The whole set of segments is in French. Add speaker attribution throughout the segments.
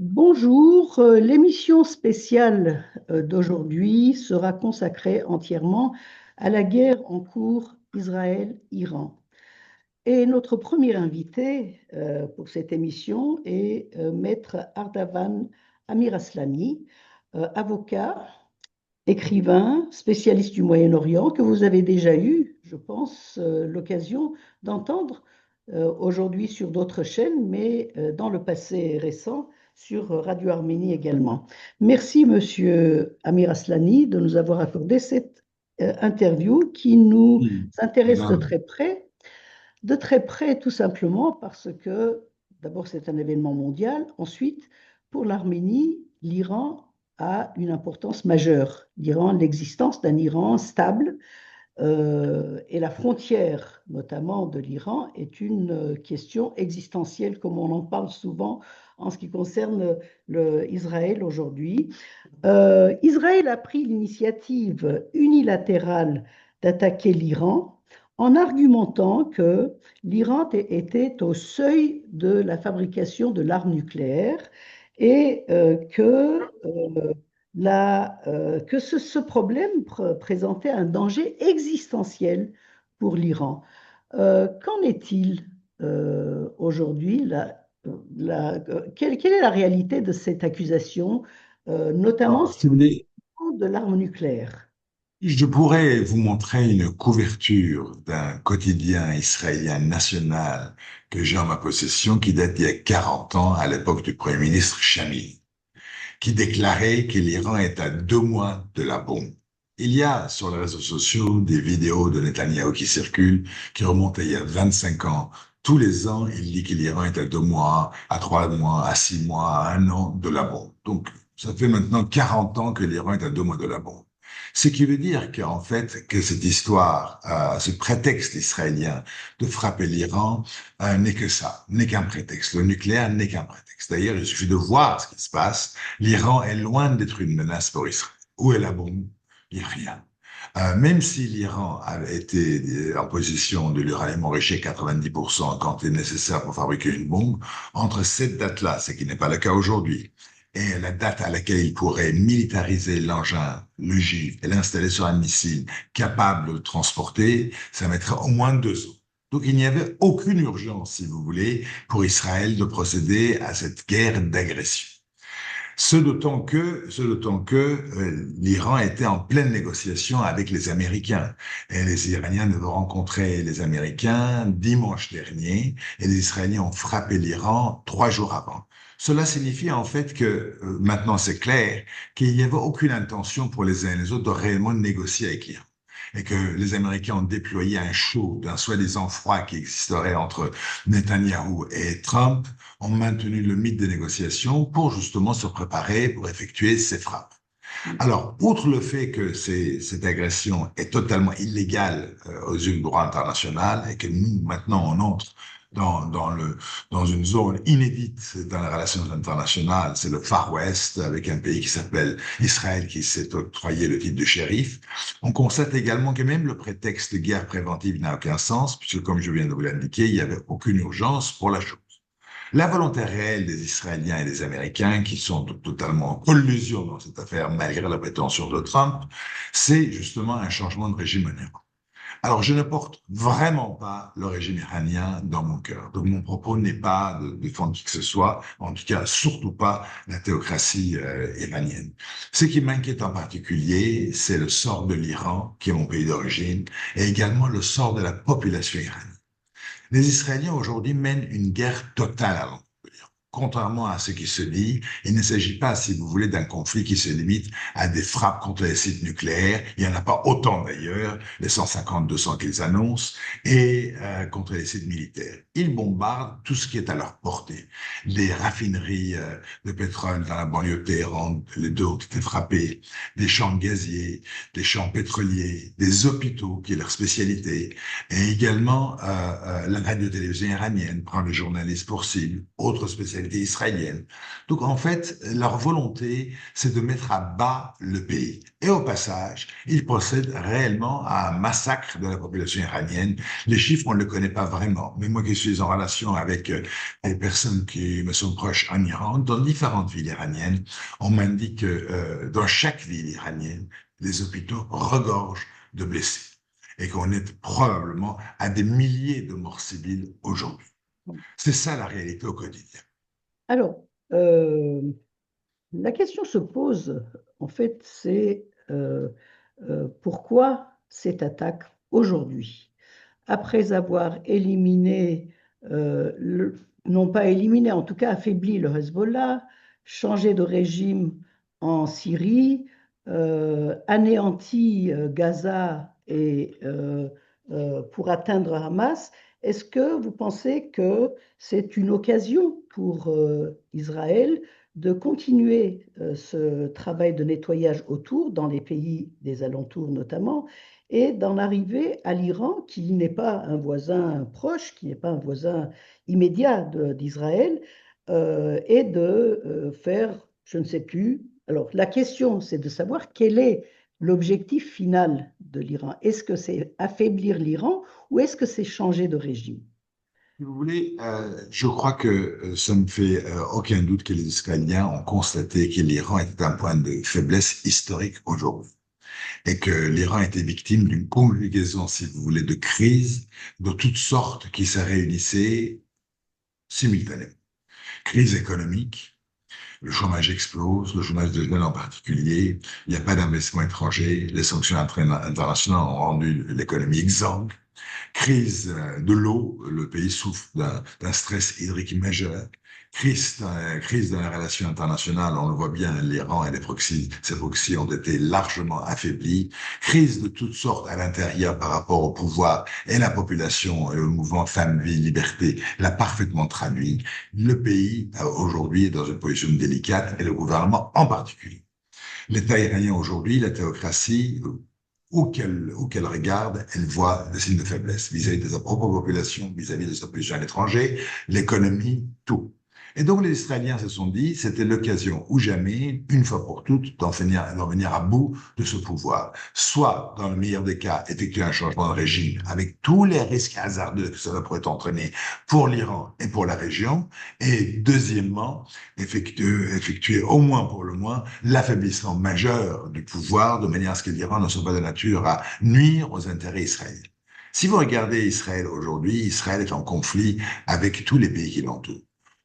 Speaker 1: Bonjour, l'émission spéciale d'aujourd'hui sera consacrée entièrement à la guerre en cours Israël-Iran. Et notre premier invité pour cette émission est Maître Ardavan Amiraslani, avocat, écrivain, spécialiste du Moyen-Orient, que vous avez déjà eu, je pense, l'occasion d'entendre aujourd'hui sur d'autres chaînes, mais dans le passé récent sur Radio Arménie également. Merci, Monsieur Amir Aslani, de nous avoir accordé cette interview qui nous
Speaker 2: Hmm.
Speaker 1: intéresse
Speaker 2: Madame,
Speaker 1: de très près tout simplement parce que d'abord c'est un événement mondial, ensuite pour l'Arménie, l'Iran a une importance majeure. L'Iran, l'existence d'un Iran stable et la frontière, notamment de l'Iran, est une question existentielle, comme on en parle souvent en ce qui concerne Israël aujourd'hui. Israël a pris l'initiative unilatérale d'attaquer l'Iran en argumentant que l'Iran était au seuil de la fabrication de l'arme nucléaire et que ce problème présentait un danger existentiel pour l'Iran. Qu'en est-il aujourd'hui quelle est la réalité de cette accusation, notamment
Speaker 2: alors,
Speaker 1: sur
Speaker 2: si vous voulez,
Speaker 1: le plan de l'arme nucléaire?
Speaker 2: je pourrais vous montrer une couverture d'un quotidien israélien national que j'ai en ma possession qui date d'il y a 40 ans, à l'époque du Premier ministre Shamir, qui déclarait que l'Iran est à 2 mois de la bombe. Il y a sur les réseaux sociaux des vidéos de Netanyahou qui circulent, qui remontent à il y a 25 ans. Tous les ans, il dit que l'Iran est à 2 mois, à 3 mois, à 6 mois, à 1 an de la bombe. Donc, ça fait maintenant 40 ans que l'Iran est à 2 mois de la bombe. Ce qui veut dire qu'en fait, que cette histoire, ce prétexte israélien de frapper l'Iran n'est que ça, n'est qu'un prétexte. Le nucléaire n'est qu'un prétexte. D'ailleurs, il suffit de voir ce qui se passe. L'Iran est loin d'être une menace pour Israël. Où est la bombe? Il n'y a rien. Même si l'Iran avait été en position de l'uranium enrichi à 90% quand il est nécessaire pour fabriquer une bombe, entre cette date-là, ce qui n'est pas le cas aujourd'hui, et la date à laquelle il pourrait militariser l'engin, le GIV, et l'installer sur un missile capable de le transporter, ça mettrait au moins 2 ans. Donc il n'y avait aucune urgence, si vous voulez, pour Israël de procéder à cette guerre d'agression. Ce d'autant que l'Iran était en pleine négociation avec les Américains. Et les Iraniens devaient rencontrer les Américains dimanche dernier, et les Israéliens ont frappé l'Iran 3 jours avant. Cela signifie en fait que maintenant c'est clair qu'il n'y avait aucune intention pour les uns et les autres de réellement négocier avec l'Iran. Et que les Américains ont déployé un show d'un soi-disant froid qui existerait entre Netanyahou et Trump, ont maintenu le mythe des négociations pour justement se préparer pour effectuer ces frappes. Alors, outre le fait que cette agression est totalement illégale aux yeux du droit international et que nous, maintenant, on entre dans une zone inédite dans les relations internationales, c'est le Far West, avec un pays qui s'appelle Israël, qui s'est octroyé le titre de shérif. On constate également que même le prétexte de guerre préventive n'a aucun sens, puisque, comme je viens de vous l'indiquer, il n'y avait aucune urgence pour la chose. La volonté réelle des Israéliens et des Américains, qui sont totalement en collusion dans cette affaire, malgré la prétention de Trump, c'est justement un changement de régime en Iran. Alors, je ne porte vraiment pas le régime iranien dans mon cœur. Donc, mon propos n'est pas de défendre qui que ce soit, en tout cas, surtout pas la théocratie iranienne. Ce qui m'inquiète en particulier, c'est le sort de l'Iran, qui est mon pays d'origine, et également le sort de la population iranienne. Les Israéliens aujourd'hui mènent une guerre totale à l'Empire. Contrairement à ce qui se dit, il ne s'agit pas, si vous voulez, d'un conflit qui se limite à des frappes contre les sites nucléaires. Il n'y en a pas autant d'ailleurs, les 150, 200 qu'ils annoncent, et contre les sites militaires. Ils bombardent tout ce qui est à leur portée. Les raffineries de pétrole dans la banlieue de Téhéran, les deux ont été frappées, des champs gaziers, des champs pétroliers, des hôpitaux, qui est leur spécialité, et également la radio-télévision iranienne prend les journalistes pour cible, autre spécialité responsabilité israélienne. Donc en fait, leur volonté, c'est de mettre à bas le pays. Et au passage, ils procèdent réellement à un massacre de la population iranienne. Les chiffres, on ne les connaît pas vraiment. Mais moi qui suis en relation avec des personnes qui me sont proches en Iran, dans différentes villes iraniennes, on m'indique que dans chaque ville iranienne, les hôpitaux regorgent de blessés et qu'on est probablement à des milliers de morts civiles aujourd'hui. C'est ça la réalité au quotidien.
Speaker 1: Alors, la question se pose, en fait, c'est pourquoi cette attaque aujourd'hui? Après avoir éliminé, non pas éliminé, en tout cas affaibli le Hezbollah, changé de régime en Syrie, anéanti Gaza et pour atteindre Hamas, est-ce que vous pensez que c'est une occasion pour Israël de continuer ce travail de nettoyage autour, dans les pays des alentours notamment, et d'en arriver à l'Iran, qui n'est pas un voisin proche, qui n'est pas un voisin immédiat d'Israël, et de faire, je ne sais plus. Alors, la question, c'est de savoir quel est l'objectif final de l'Iran. Est-ce que c'est affaiblir l'Iran ou est-ce que c'est changer de régime?
Speaker 2: Si vous voulez, je crois que ça ne fait aucun doute que les Israéliens ont constaté que l'Iran était un point de faiblesse historique aujourd'hui et que l'Iran était victime d'une conjugaison, si vous voulez, de crises de toutes sortes qui se réunissaient simultanément. Crise économique, le chômage explose, le chômage de jeunes en particulier, il n'y a pas d'investissement étranger, les sanctions internationales ont rendu l'économie exsangue. Crise de l'eau, le pays souffre d'un stress hydrique majeur. Crise dans les relations internationales, on le voit bien, l'Iran et ses proxys ont été largement affaiblis. Crise de toutes sortes à l'intérieur par rapport au pouvoir et la population et le mouvement Femmes, Vie, Liberté l'a parfaitement traduit. Le pays, aujourd'hui, est dans une position délicate et le gouvernement en particulier. L'État iranien aujourd'hui, la théocratie, où qu'elle regarde, elle voit des signes de faiblesse vis-à-vis de sa propre population, vis-à-vis de sa position à l'étranger, l'économie, tout. Et donc les Israéliens se sont dit, c'était l'occasion ou jamais, une fois pour toutes, d'en venir à bout de ce pouvoir. Soit, dans le meilleur des cas, effectuer un changement de régime avec tous les risques hasardeux que cela pourrait entraîner pour l'Iran et pour la région. Et deuxièmement, effectuer au moins pour le moins l'affaiblissement majeur du pouvoir de manière à ce que l'Iran ne soit pas de nature à nuire aux intérêts israéliens. Si vous regardez Israël aujourd'hui, Israël est en conflit avec tous les pays qui l'entourent.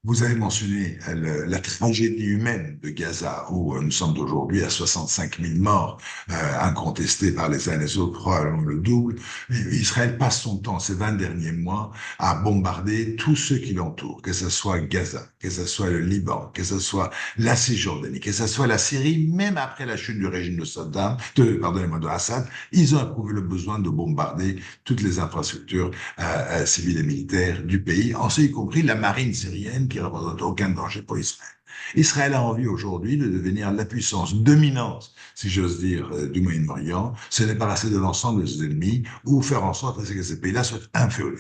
Speaker 2: Vous avez mentionné la tragédie humaine de Gaza, où nous sommes aujourd'hui à 65 000 morts, incontestés par les uns et les autres, probablement le double. Et Israël passe son temps, ces 20 derniers mois, à bombarder tous ceux qui l'entourent, que ce soit Gaza, que ce soit le Liban, que ce soit la Cisjordanie, que ce soit la Syrie, même après la chute du régime pardonnez-moi, de Assad, ils ont éprouvé le besoin de bombarder toutes les infrastructures civiles et militaires du pays, en ce y compris la marine syrienne qui ne représente aucun danger pour Israël. Israël a envie aujourd'hui de devenir la puissance dominante, si j'ose dire, du Moyen-Orient, se débarrasser de l'ensemble de ses ennemis ou faire en sorte que ces pays-là soient inféodés.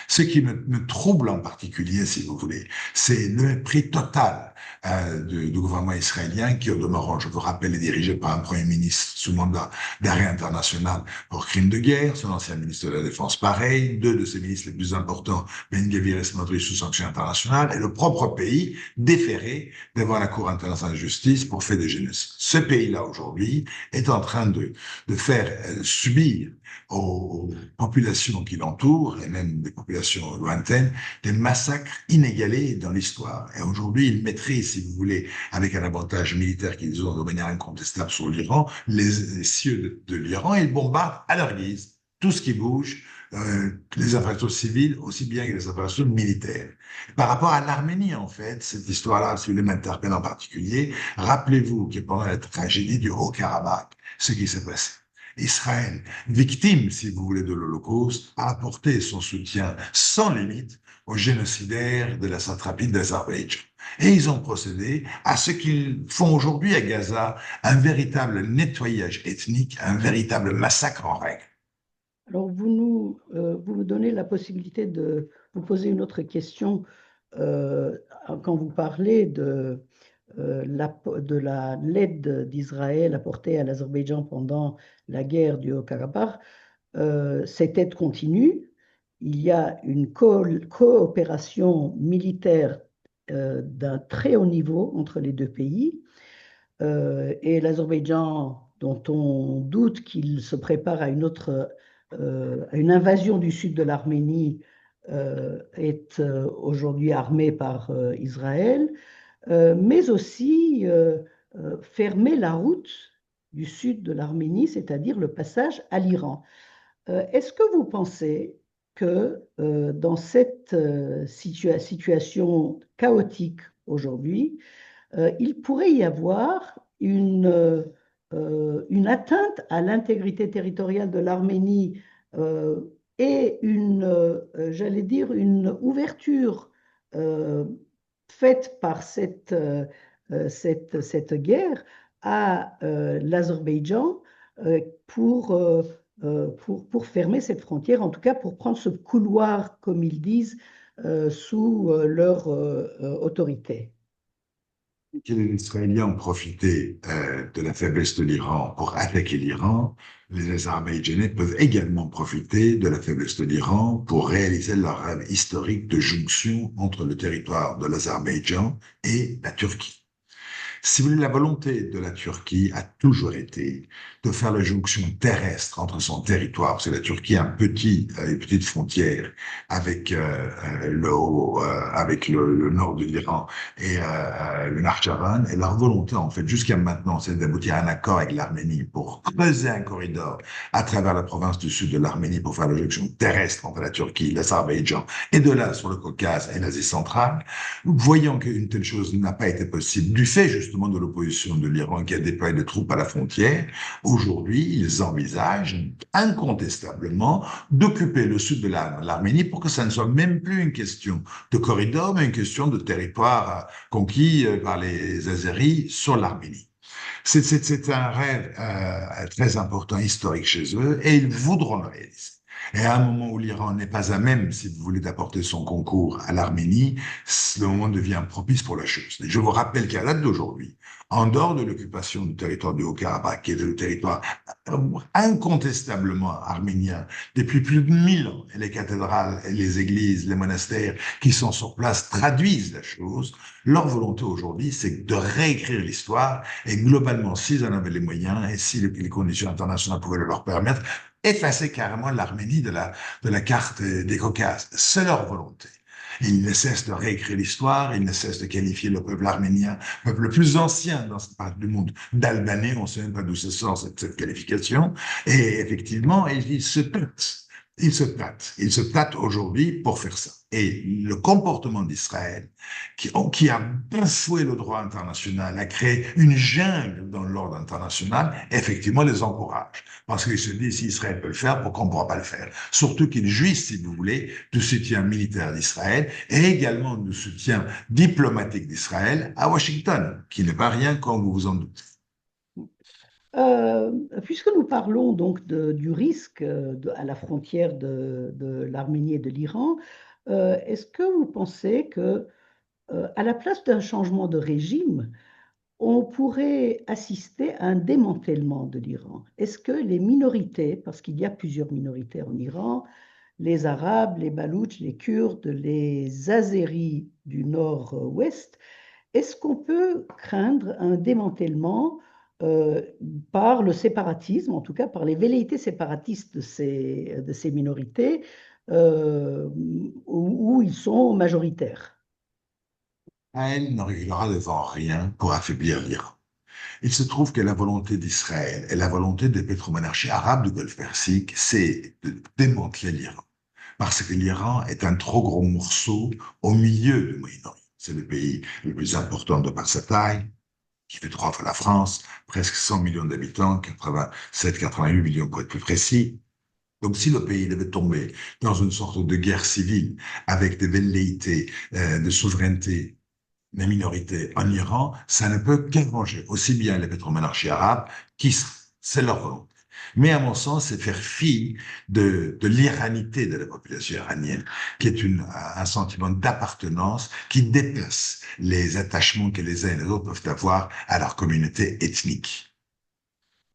Speaker 2: Ce qui me trouble en particulier, si vous voulez, c'est le mépris total du gouvernement israélien qui, au demeurant, je vous rappelle, est dirigé par un premier ministre sous mandat d'arrêt international pour crimes de guerre, son ancien ministre de la Défense pareil, deux de ses ministres les plus importants, Ben-Gvir et Smotrich, sous sanction internationale, et le propre pays déféré devant la Cour internationale de justice pour fait de génocide. Ce pays-là, aujourd'hui, est en train de faire subir aux populations qui l'entourent, et même des populations lointaines, des massacres inégalés dans l'histoire. Et aujourd'hui, ils maîtrisent, si vous voulez, avec un avantage militaire qu'ils ont de manière incontestable sur l'Iran, les cieux de l'Iran, et ils bombardent à leur guise tout ce qui bouge, les infrastructures civiles aussi bien que les infrastructures militaires. Par rapport à l'Arménie, en fait, cette histoire-là, si vous voulez, m'interpelle en particulier. Rappelez-vous que pendant la tragédie du Haut-Karabakh, ce qui s'est passé, Israël, victime, si vous voulez, de l'Holocauste, a apporté son soutien sans limite aux génocidaires de la satrapie d'Azerbaïdjan. Et ils ont procédé à ce qu'ils font aujourd'hui à Gaza, un véritable nettoyage ethnique, un véritable massacre en règle.
Speaker 1: Alors, vous nous donnez la possibilité de vous poser une autre question euh, quand vous parlez de l'aide d'Israël apportée à l'Azerbaïdjan pendant la guerre du Haut-Karabakh, cette aide continue. Il y a une coopération militaire d'un très haut niveau entre les deux pays. Et l'Azerbaïdjan, dont on doute qu'il se prépare à une invasion du sud de l'Arménie, est aujourd'hui armé par Israël, mais aussi fermer la route du sud de l'Arménie, c'est-à-dire le passage à l'Iran. Est-ce que vous pensez que dans cette situation chaotique aujourd'hui, il pourrait y avoir une atteinte à l'intégrité territoriale de l'Arménie euh, et j'allais dire, une ouverture euh, faite par cette guerre à l'Azerbaïdjan euh, pour, euh, pour fermer cette frontière, en tout cas pour prendre ce couloir, comme ils disent, sous leur autorité.
Speaker 2: Que les Israéliens ont profité de la faiblesse de l'Iran pour attaquer l'Iran, les Azerbaïdjanais peuvent également profiter de la faiblesse de l'Iran pour réaliser leur rêve historique de jonction entre le territoire de l'Azerbaïdjan et la Turquie. Si vous voulez, la volonté de la Turquie a toujours été de faire la jonction terrestre entre son territoire, parce que la Turquie a une petite frontière avec avec le nord de l'Iran et le Nakhchivan, et leur volonté, en fait, jusqu'à maintenant, c'est d'aboutir à un accord avec l'Arménie pour creuser un corridor à travers la province du sud de l'Arménie pour faire la jonction terrestre entre la Turquie, l'Azerbaïdjan, et de là sur le Caucase et l'Asie centrale. Voyant qu'une telle chose n'a pas été possible, du fait justement de l'opposition de l'Iran qui a déployé des troupes à la frontière, aujourd'hui, ils envisagent incontestablement d'occuper le sud de l'Arménie pour que ça ne soit même plus une question de corridor, mais une question de territoire conquis par les Azéris sur l'Arménie. C'est un rêve très important, historique chez eux, et ils voudront le réaliser. Et à un moment où l'Iran n'est pas à même, si vous voulez, d'apporter son concours à l'Arménie, le moment devient propice pour la chose. Et je vous rappelle qu'à la date d'aujourd'hui, en dehors de l'occupation du territoire du Haut-Karabakh, qui est le territoire incontestablement arménien depuis plus de 1000 ans, et les cathédrales, et les églises, les monastères qui sont sur place traduisent la chose, leur volonté aujourd'hui, c'est de réécrire l'histoire et globalement, s'ils en avaient les moyens et si les conditions internationales pouvaient le leur permettre, effacer carrément l'Arménie de la carte des Caucases. C'est leur volonté. Ils ne cessent de réécrire l'histoire, ils ne cessent de qualifier le peuple arménien, le peuple le plus ancien dans cette partie du monde, d'Albanais, on ne sait même pas d'où ça sort cette qualification, et effectivement, ils se tâtent. Ils se tâtent aujourd'hui pour faire ça. Et le comportement d'Israël, qui a bafoué le droit international, a créé une jungle dans l'ordre international, effectivement les encourage. Parce qu'ils se disent, si Israël peut le faire, pourquoi on ne pourra pas le faire? Surtout qu'ils jouissent, si vous voulez, du soutien militaire d'Israël et également du soutien diplomatique d'Israël à Washington, qui n'est pas rien comme vous vous en doutez.
Speaker 1: Euh, Puisque nous parlons donc du risque à la frontière de l'Arménie et de l'Iran, est-ce que vous pensez que, à la place d'un changement de régime, on pourrait assister à un démantèlement de l'Iran? Est-ce que les minorités, parce qu'il y a plusieurs minorités en Iran, les Arabes, les Baloutches, les Kurdes, les Azéris du nord-ouest, est-ce qu'on peut craindre un démantèlement euh, par le séparatisme, en tout cas par les velléités séparatistes de ces minorités où ils sont majoritaires?
Speaker 2: Israël ne reculera devant rien pour affaiblir l'Iran. Il se trouve que la volonté d'Israël et la volonté des pétromonarchies arabes du Golfe Persique, c'est de démanteler l'Iran. Parce que l'Iran est un trop gros morceau au milieu du Moyen-Orient. C'est le pays le plus important de par sa taille, qui fait 3 fois la France, presque 100 millions d'habitants, 87, 88 millions pour être plus précis. Donc, si le pays devait tomber dans une sorte de guerre civile avec des velléités de souveraineté des minorités en Iran, ça ne peut qu'arranger aussi bien les pétromonarchies arabes, qui c'est leur volonté. Mais à mon sens, c'est faire fi de l'iranité de la population iranienne, qui est un sentiment d'appartenance qui dépasse les attachements que les uns et les autres peuvent avoir à leur communauté ethnique.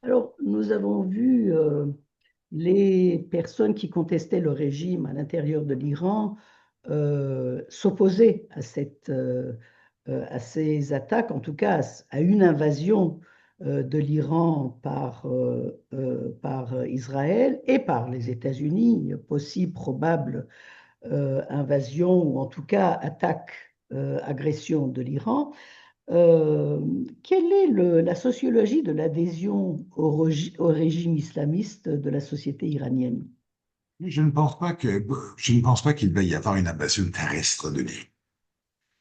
Speaker 1: Alors, nous avons vu les personnes qui contestaient le régime à l'intérieur de l'Iran s'opposer à ces attaques, en tout cas à une invasion de l'Iran par Israël et par les États-Unis, possible, probable invasion ou en tout cas attaque, agression de l'Iran. Quelle est la sociologie de l'adhésion au régime islamiste de la société iranienne?
Speaker 2: Je ne pense pas que, je ne pense pas qu'il va y avoir une invasion terrestre de l'île.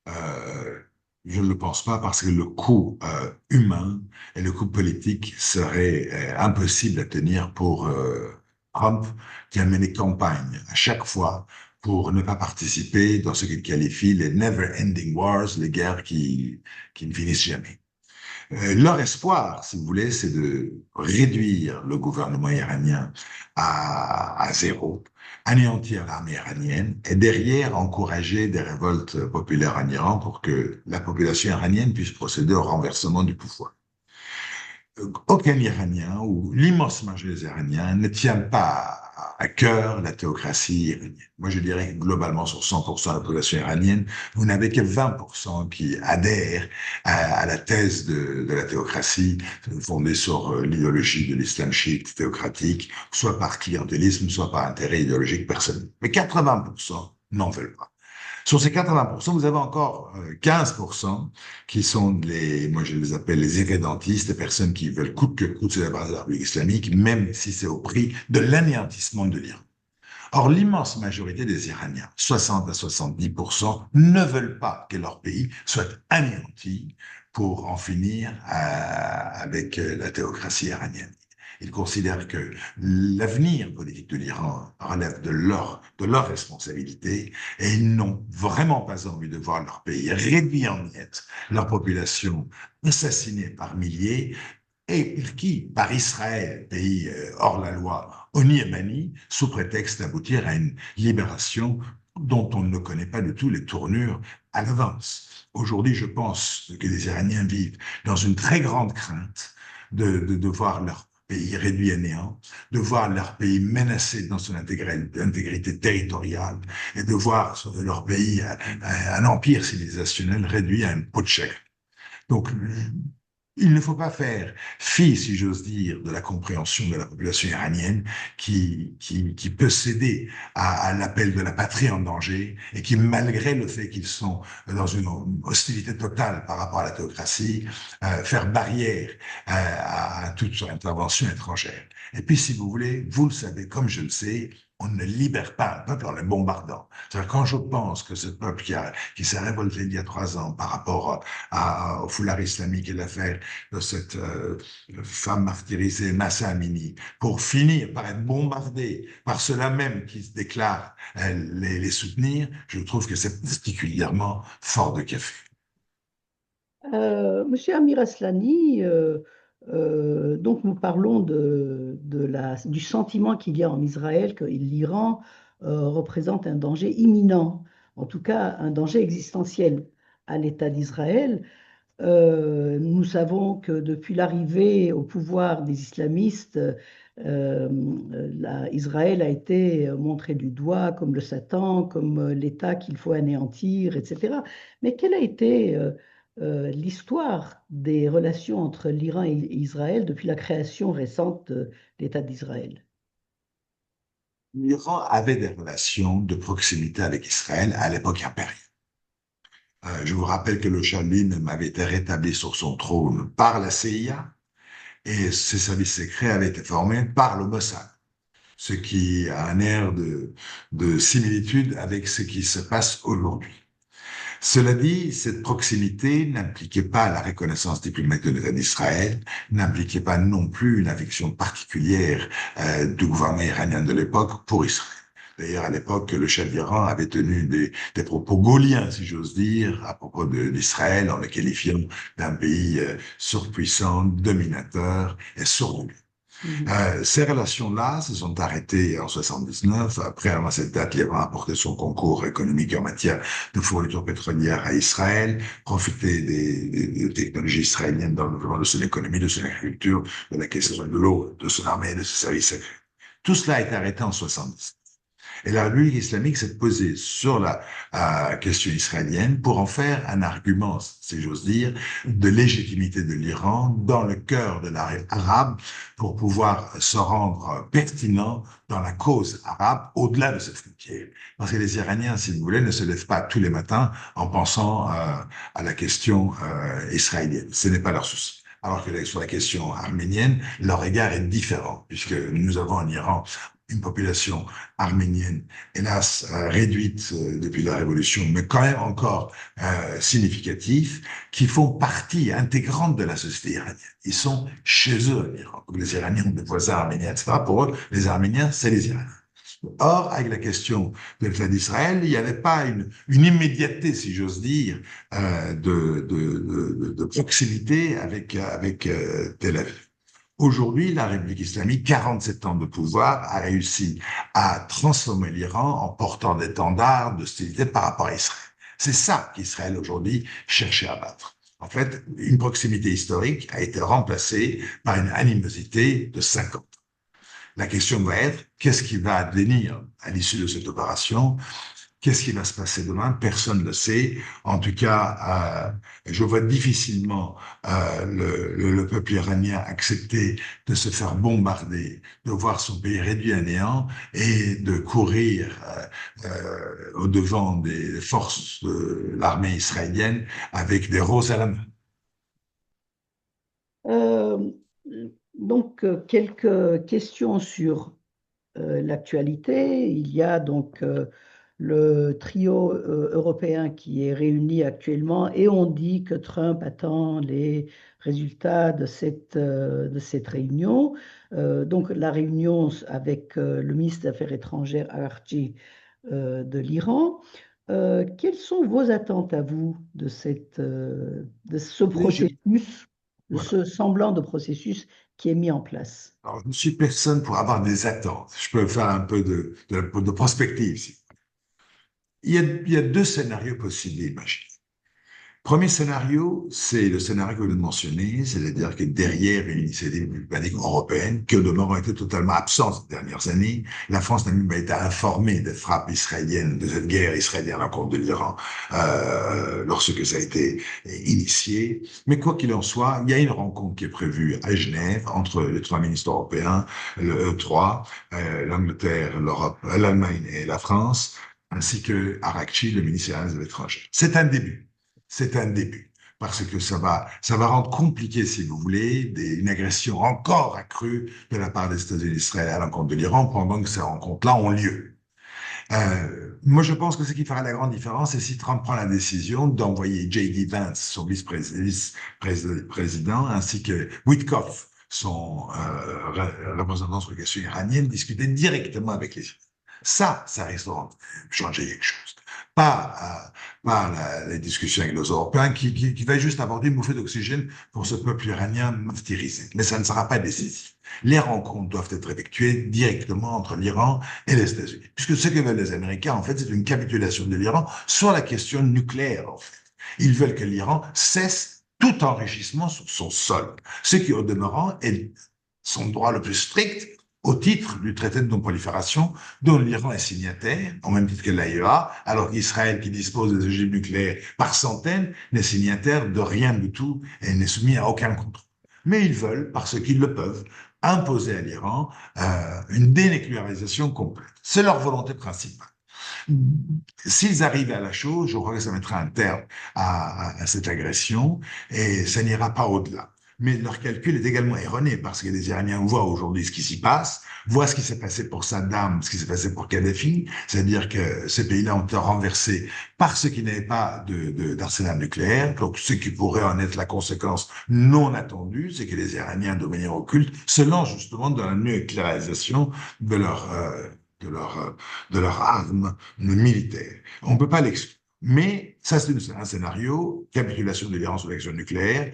Speaker 2: Euh, je ne le pense pas parce que le coût humain et le coût politique serait impossible à tenir pour Trump, qui a mené campagne à chaque fois pour ne pas participer dans ce qu'il qualifie les never-ending wars, les guerres qui ne finissent jamais. Leur espoir, si vous voulez, c'est de réduire le gouvernement iranien à zéro, anéantir l'armée iranienne et derrière encourager des révoltes populaires en Iran pour que la population iranienne puisse procéder au renversement du pouvoir. Aucun Iranien ou l'immense majorité des Iraniens ne tient pas à cœur la théocratie iranienne. Moi, je dirais que globalement, sur 100% de la population iranienne, vous n'avez que 20% qui adhèrent à la thèse de la théocratie fondée sur l'idéologie de l'islam chiite théocratique, soit par clientélisme, soit par intérêt idéologique personnel. Mais 80% n'en veulent pas. Sur ces 80%, vous avez encore 15% qui sont moi je les appelle les irrédentistes, les personnes qui veulent coûte que coûte se débarrasser de la République islamique, même si c'est au prix de l'anéantissement de l'Iran. Or, l'immense majorité des Iraniens, 60 à 70%, ne veulent pas que leur pays soit anéanti pour en finir avec la théocratie iranienne. Ils considèrent que l'avenir politique de l'Iran relève de leur responsabilité et ils n'ont vraiment pas envie de voir leur pays réduit en miettes, leur population assassinée par milliers et par qui? Par Israël, pays hors la loi, au Yémeni, sous prétexte d'aboutir à une libération dont on ne connaît pas du tout les tournures à l'avance. Aujourd'hui, je pense que les Iraniens vivent dans une très grande crainte de voir leur pays réduit à néant, de voir leur pays menacé dans son intégrité territoriale et de voir leur pays, un empire civilisationnel réduit à une peau de chèvre. Donc, il ne faut pas faire fi, si j'ose dire, de la compréhension de la population iranienne qui peut céder à l'appel de la patrie en danger et qui, malgré le fait qu'ils sont dans une hostilité totale par rapport à la théocratie, faire barrière à toute intervention étrangère. Et puis, si vous voulez, vous le savez comme je le sais, on ne libère pas un peuple en le bombardant. C'est-à-dire, quand je pense que ce peuple qui s'est révolté il y a 3 ans par rapport au foulard islamique et l'affaire de cette femme martyrisée, Massa Amini, pour finir par être bombardé par ceux-là même qui se déclarent les soutenir, je trouve que c'est particulièrement fort de café.
Speaker 1: Monsieur Amir Aslani, donc nous parlons du sentiment qu'il y a en Israël que l'Iran représente un danger imminent, en tout cas un danger existentiel à l'État d'Israël. Nous savons que depuis l'arrivée au pouvoir des islamistes, Israël a été montré du doigt comme le Satan, comme l'État qu'il faut anéantir, etc. Mais quelle a été l'histoire des relations entre l'Iran et Israël depuis la création récente de l'État d'Israël?
Speaker 2: L'Iran avait des relations de proximité avec Israël à l'époque impériale. Je vous rappelle que le Shah lui-même avait été rétabli sur son trône par la CIA et ses services secrets avaient été formés par le Mossad, ce qui a un air de similitude avec ce qui se passe aujourd'hui. Cela dit, cette proximité n'impliquait pas la reconnaissance diplomatique de l'État d'Israël, n'impliquait pas non plus une affection particulière du gouvernement iranien de l'époque pour Israël. D'ailleurs, à l'époque, le chef d'Iran avait tenu des propos gauliens, si j'ose dire, à propos d'Israël, en le qualifiant d'un pays surpuissant, dominateur et sournois.
Speaker 1: Mhm.
Speaker 2: Ces relations-là se sont arrêtées en 79. Après, avant cette date, l'Iran a apporté son concours économique en matière de fourniture pétrolière à Israël, profité des technologies israéliennes dans le développement de son économie, de son agriculture, de la question de l'eau, de son armée et de ses services secrets. Tout cela a été arrêté en 70. Et la République islamique s'est posée sur la question israélienne pour en faire un argument, si j'ose dire, de légitimité de l'Iran dans le cœur de l'arène arabe pour pouvoir se rendre pertinent dans la cause arabe au-delà de cette frontière. Parce que les Iraniens, si vous voulez, ne se lèvent pas tous les matins en pensant à la question israélienne. Ce n'est pas leur souci. Alors que sur la question arménienne, leur égard est différent, puisque nous avons en Iran une population arménienne, hélas réduite depuis la Révolution, mais quand même encore significative, qui font partie intégrante de la société iranienne. Ils sont chez eux en Iran. Les Iraniens ont des voisins arméniens, etc. Pour eux, les Arméniens, c'est les Iraniens. Or, avec la question de l'État d'Israël, il n'y avait pas une immédiateté, si j'ose dire, de proximité avec Tel Aviv. Aujourd'hui, la République islamique, 47 ans de pouvoir, a réussi à transformer l'Iran en portant d'étendards d'hostilité par rapport à Israël. C'est ça qu'Israël aujourd'hui cherchait à battre. En fait, une proximité historique a été remplacée par une animosité de 50 ans. La question va être, qu'est-ce qui va advenir à l'issue de cette opération? Qu'est-ce qui va se passer demain? Personne ne le sait. En tout cas, je vois difficilement le peuple iranien accepter de se faire bombarder, de voir son pays réduit à néant et de courir au-devant des forces de l'armée israélienne avec des roses à la main.
Speaker 1: Euh, donc, quelques questions sur l'actualité. Il y a donc le trio européen qui est réuni actuellement et on dit que Trump attend les résultats de cette réunion. Donc la réunion avec le ministre des Affaires étrangères Archi de l'Iran. Quelles sont vos attentes à vous de ce
Speaker 2: Léger.
Speaker 1: processus, de
Speaker 2: Voilà.
Speaker 1: ce semblant de processus qui est mis en place?
Speaker 2: Alors, je ne suis personne pour avoir des attentes. Je peux faire un peu de prospective ici. Il y a deux scénarios possibles à imaginer. Premier scénario, c'est le scénario que vous mentionnez, c'est-à-dire que derrière une initiative diplomatique européenne, qui au demeurant été totalement absente ces dernières années, la France n'a même pas été informée des frappes israéliennes, de cette guerre israélienne à contre de l'Iran, lorsque ça a été initié. Mais quoi qu'il en soit, il y a une rencontre qui est prévue à Genève entre les trois ministres européens, le E3, l'Angleterre, l'Europe, l'Allemagne et la France, ainsi que Arakchi, le ministère des Affaires étrangères. C'est un début. C'est un début, parce que ça va rendre compliqué, si vous voulez, une agression encore accrue de la part des États-Unis d'Israël à l'encontre de l'Iran pendant que ces rencontres-là ont lieu. Moi, je pense que ce qui fera la grande différence, c'est si Trump prend la décision d'envoyer J.D. Vance, son vice-président, ainsi que Witkoff, son représentant sur les questions iraniennes, discuter directement avec les Iraniens. Ça risque de changer quelque chose. Pas les discussions avec les Européens qui va juste apporter une bouffée d'oxygène pour ce peuple iranien martyrisé. Mais ça ne sera pas décisif. Les rencontres doivent être effectuées directement entre l'Iran et les États-Unis. Puisque ce que veulent les Américains, en fait, c'est une capitulation de l'Iran sur la question nucléaire, en fait. Ils veulent que l'Iran cesse tout enrichissement sur son sol. Ce qui, au demeurant, est son droit le plus strict au titre du traité de non-prolifération dont l'Iran est signataire, en même titre que l'AIEA, alors qu'Israël, qui dispose des ogives nucléaires par centaines, n'est signataire de rien du tout et n'est soumis à aucun contrôle. Mais ils veulent, parce qu'ils le peuvent, imposer à l'Iran une dénucléarisation complète. C'est leur volonté principale. S'ils arrivent à la chose, je crois que ça mettra un terme à cette agression et ça n'ira pas au-delà. Mais leur calcul est également erroné parce que les Iraniens voient aujourd'hui ce qui s'y passe, voient ce qui s'est passé pour Saddam, ce qui s'est passé pour Kadhafi, c'est-à-dire que ces pays-là ont été renversés parce qu'ils n'avaient pas d'arsenal nucléaire. Donc, ce qui pourrait en être la conséquence non attendue, c'est que les Iraniens, de manière occulte, se lancent justement dans la nucléarisation de leur arme militaire. On ne peut pas l'exclure. Mais ça, c'est un scénario, capitulation de l'Iran sur l'action nucléaire,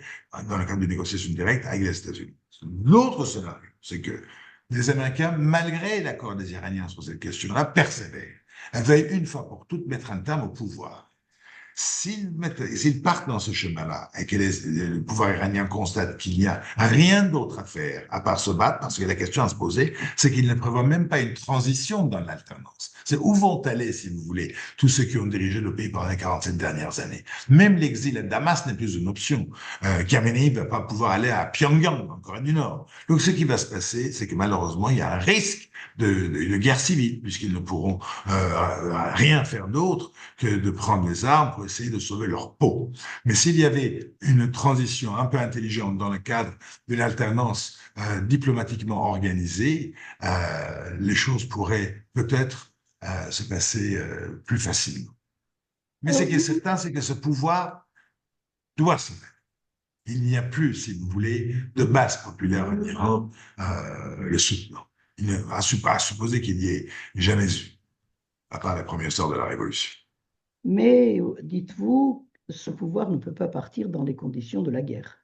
Speaker 2: dans le cadre de négociations directes avec les États-Unis. L'autre scénario, c'est que les Américains, malgré l'accord des Iraniens sur cette question-là, persévèrent. Ils veulent une fois pour toutes mettre un terme au pouvoir. S'ils partent dans ce chemin-là et que le pouvoir iranien constate qu'il n'y a rien d'autre à faire à part se battre, parce que la question à se poser, c'est qu'ils ne prévoient même pas une transition dans l'alternance. C'est où vont aller, si vous voulez, tous ceux qui ont dirigé le pays pendant les 47 dernières années. Même l'exil à Damas n'est plus une option. Khamenei ne va pas pouvoir aller à Pyongyang, en Corée du Nord. Donc ce qui va se passer, c'est que malheureusement, il y a un risque de guerre civile, puisqu'ils ne pourront rien faire d'autre que de prendre les armes pour essayer de sauver leur peau. Mais s'il y avait une transition un peu intelligente dans le cadre d'une alternance diplomatiquement organisée, les choses pourraient peut-être se passer plus facilement. Mais ce
Speaker 1: Alors,
Speaker 2: qui est certain, c'est que ce pouvoir doit se mettre. Il n'y a plus, si vous voulez, de base populaire en Iran le soutenant. Il n'est pas à supposer qu'il n'y ait jamais eu, à part les premières heures de la Révolution.
Speaker 1: mais dites-vous, ce pouvoir ne peut pas partir dans les conditions de la guerre.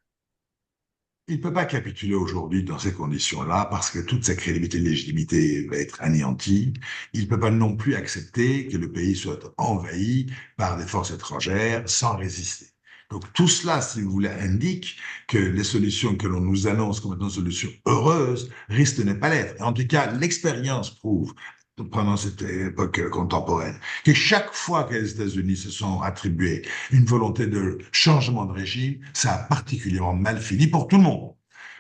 Speaker 2: Il ne peut pas capituler aujourd'hui dans ces conditions-là parce que toute sa crédibilité et légitimité va être anéantie. Il ne peut pas non plus accepter que le pays soit envahi par des forces étrangères sans résister. Donc tout cela, si vous voulez, indique que les solutions que l'on nous annonce comme étant des solutions heureuses risquent de ne pas l'être. Et en tout cas, l'expérience prouve pendant cette époque contemporaine, que chaque fois que les États-Unis se sont attribués une volonté de changement de régime, ça a particulièrement mal fini pour tout le monde,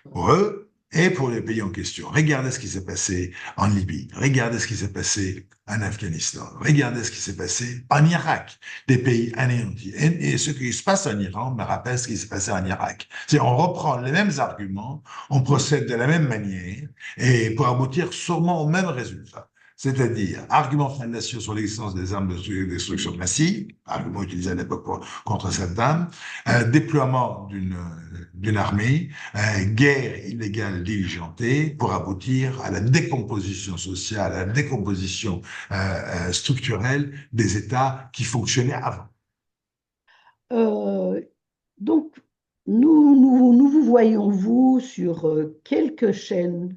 Speaker 2: pour eux et pour les pays en question. Regardez ce qui s'est passé en Libye, regardez ce qui s'est passé en Afghanistan, regardez ce qui s'est passé en Irak, des pays anéantis. Et ce qui se passe en Iran me rappelle ce qui s'est passé en Irak. C'est on reprend les mêmes arguments, on procède de la même manière et pour aboutir sûrement au même résultat. C'est-à-dire, argument fallacieux sur l'existence des armes de destruction massive, argument utilisé à l'époque contre Saddam, déploiement d'une armée, guerre illégale diligentée pour aboutir à la décomposition sociale, à la décomposition structurelle des États qui fonctionnaient avant.
Speaker 1: Euh, donc, nous vous voyons, vous, sur quelques chaînes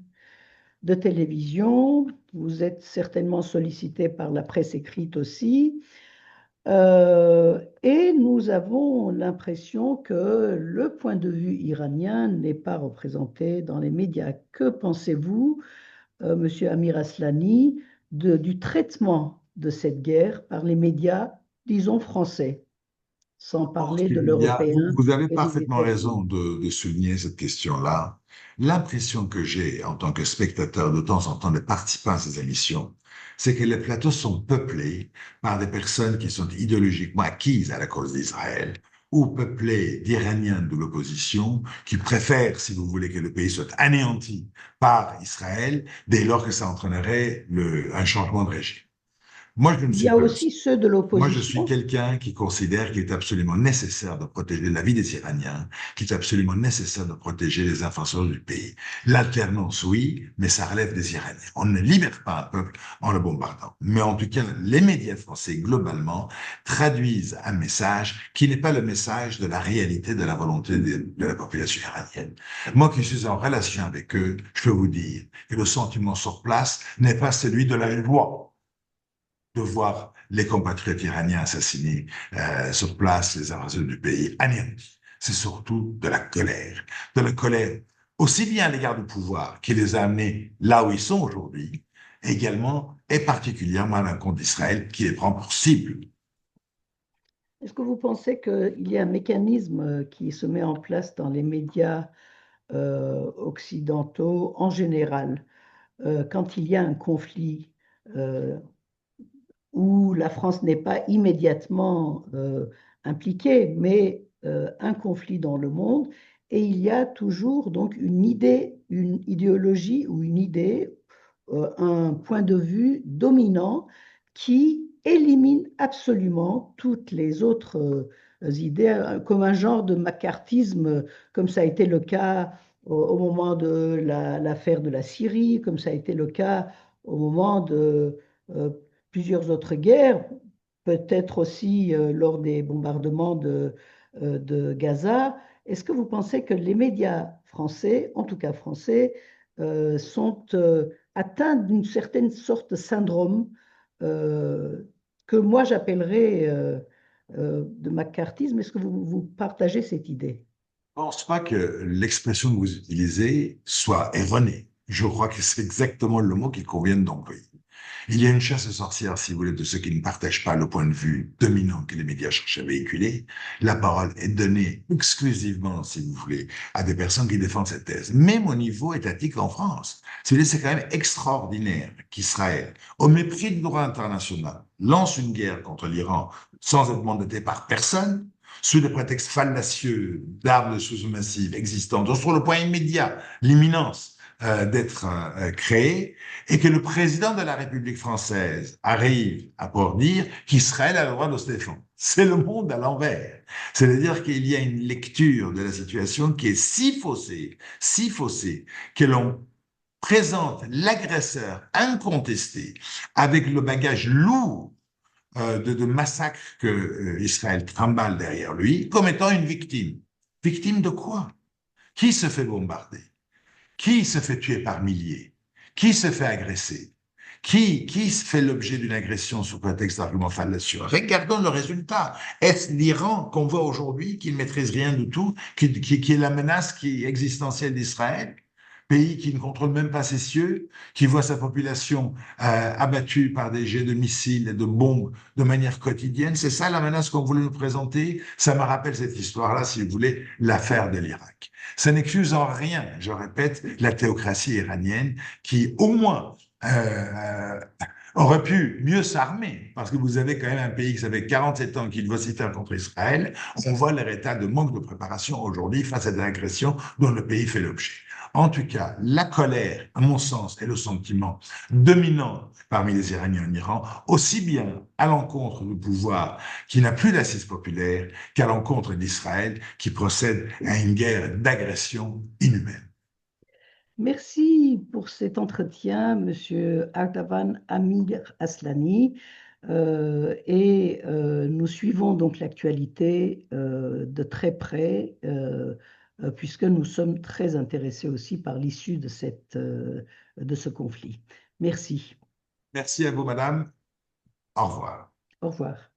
Speaker 1: de télévision. Vous êtes certainement sollicité par la presse écrite aussi. Et nous avons l'impression que le point de vue iranien n'est pas représenté dans les médias. Que pensez-vous, Monsieur Amir Aslani, du traitement de cette guerre par les médias, disons français, sans
Speaker 2: Je pense
Speaker 1: parler de
Speaker 2: qu'il y a,
Speaker 1: l'européen
Speaker 2: vous avez
Speaker 1: et des
Speaker 2: parfaitement raison
Speaker 1: États-Unis?
Speaker 2: de souligner cette question-là. L'impression que j'ai en tant que spectateur de temps en temps, de participant à ces émissions, c'est que les plateaux sont peuplés par des personnes qui sont idéologiquement acquises à la cause d'Israël ou peuplés d'Iraniens de l'opposition qui préfèrent, si vous voulez, que le pays soit anéanti par Israël dès lors que ça entraînerait un changement de régime. Moi, je ne
Speaker 1: Il y
Speaker 2: suis
Speaker 1: a
Speaker 2: pas.
Speaker 1: aussi ceux de
Speaker 2: Moi, je suis
Speaker 1: l'opposition.
Speaker 2: quelqu'un qui considère qu'il est absolument nécessaire de protéger la vie des Iraniens, qu'il est absolument nécessaire de protéger les infrastructures du pays. L'alternance, oui, mais ça relève des Iraniens. On ne libère pas un peuple en le bombardant. Mais en tout cas, les médias français, globalement, traduisent un message qui n'est pas le message de la réalité de la volonté de la population iranienne. Moi qui suis en relation avec eux, je peux vous dire que le sentiment sur place n'est pas celui de la joie de voir les compatriotes iraniens assassinés sur place, les invaseurs du pays anéantis. C'est surtout de la colère aussi bien à l'égard du pouvoir qui les a amenés là où ils sont aujourd'hui, également et particulièrement à l'encontre d'Israël qui les prend pour cible.
Speaker 1: Est-ce que vous pensez qu'il y a un mécanisme qui se met en place dans les médias occidentaux en général, quand il y a un conflit euh, où la France n'est pas immédiatement impliquée, mais un conflit dans le monde, et il y a toujours donc une idée, une idéologie ou une idée, un point de vue dominant qui élimine absolument toutes les autres idées, comme un genre de macartisme, comme ça a été le cas au moment de l'affaire de la Syrie, comme ça a été le cas au moment de plusieurs autres guerres, peut-être aussi lors des bombardements de Gaza. Est-ce que vous pensez que les médias français, en tout cas français, sont atteints d'une certaine sorte de syndrome que moi j'appellerais de macartisme. Est-ce que vous partagez cette idée?
Speaker 2: Pense pas que l'expression que vous utilisez soit erronée. Je crois que c'est exactement le mot qu'il convient d'employer. Il y a une chasse aux sorcières, si vous voulez, de ceux qui ne partagent pas le point de vue dominant que les médias cherchent à véhiculer. La parole est donnée exclusivement, si vous voulez, à des personnes qui défendent cette thèse. Même au niveau étatique en France. C'est quand même extraordinaire qu'Israël, au mépris du droit international, lance une guerre contre l'Iran sans être mandaté par personne, sous des prétextes fallacieux d'armes de sous massives existantes, dont sur le point immédiat, l'imminence d'être créée, et que le président de la République française arrive à pouvoir dire qu'Israël a le droit de se défendre. C'est le monde à l'envers. C'est-à-dire qu'il y a une lecture de la situation qui est si faussée, que l'on présente l'agresseur incontesté avec le bagage lourd de massacres que Israël trimballe derrière lui comme étant une victime. Victime de quoi? Qui se fait bombarder? Qui se fait tuer par milliers? Qui se fait agresser? Qui fait l'objet d'une agression sous prétexte d'arguments fallacieux? Regardons le résultat. Est-ce l'Iran qu'on voit aujourd'hui, qui ne maîtrise rien du tout, qui est la menace existentielle d'Israël? Pays qui ne contrôle même pas ses cieux, qui voit sa population abattue par des jets de missiles et de bombes de manière quotidienne. C'est ça la menace qu'on voulait nous présenter. Ça me rappelle cette histoire-là, si vous voulez, l'affaire de l'Irak. Ça n'excuse en rien, je répète, la théocratie iranienne qui, au moins, aurait pu mieux s'armer, parce que vous avez quand même un pays qui ça fait 47 ans qu'il vocifère contre Israël. On voit leur état de manque de préparation aujourd'hui face à des agressions dont le pays fait l'objet. En tout cas, la colère, à mon sens, est le sentiment dominant parmi les Iraniens en Iran, aussi bien à l'encontre du pouvoir qui n'a plus d'assises populaires qu'à l'encontre d'Israël qui procède à une guerre d'agression inhumaine.
Speaker 1: Merci pour cet entretien, Monsieur Ardavan Amir Aslani. Nous suivons donc l'actualité de très près, puisque nous sommes très intéressés aussi par l'issue de ce conflit. Merci.
Speaker 2: Merci à vous, madame. Au revoir.
Speaker 1: Au revoir.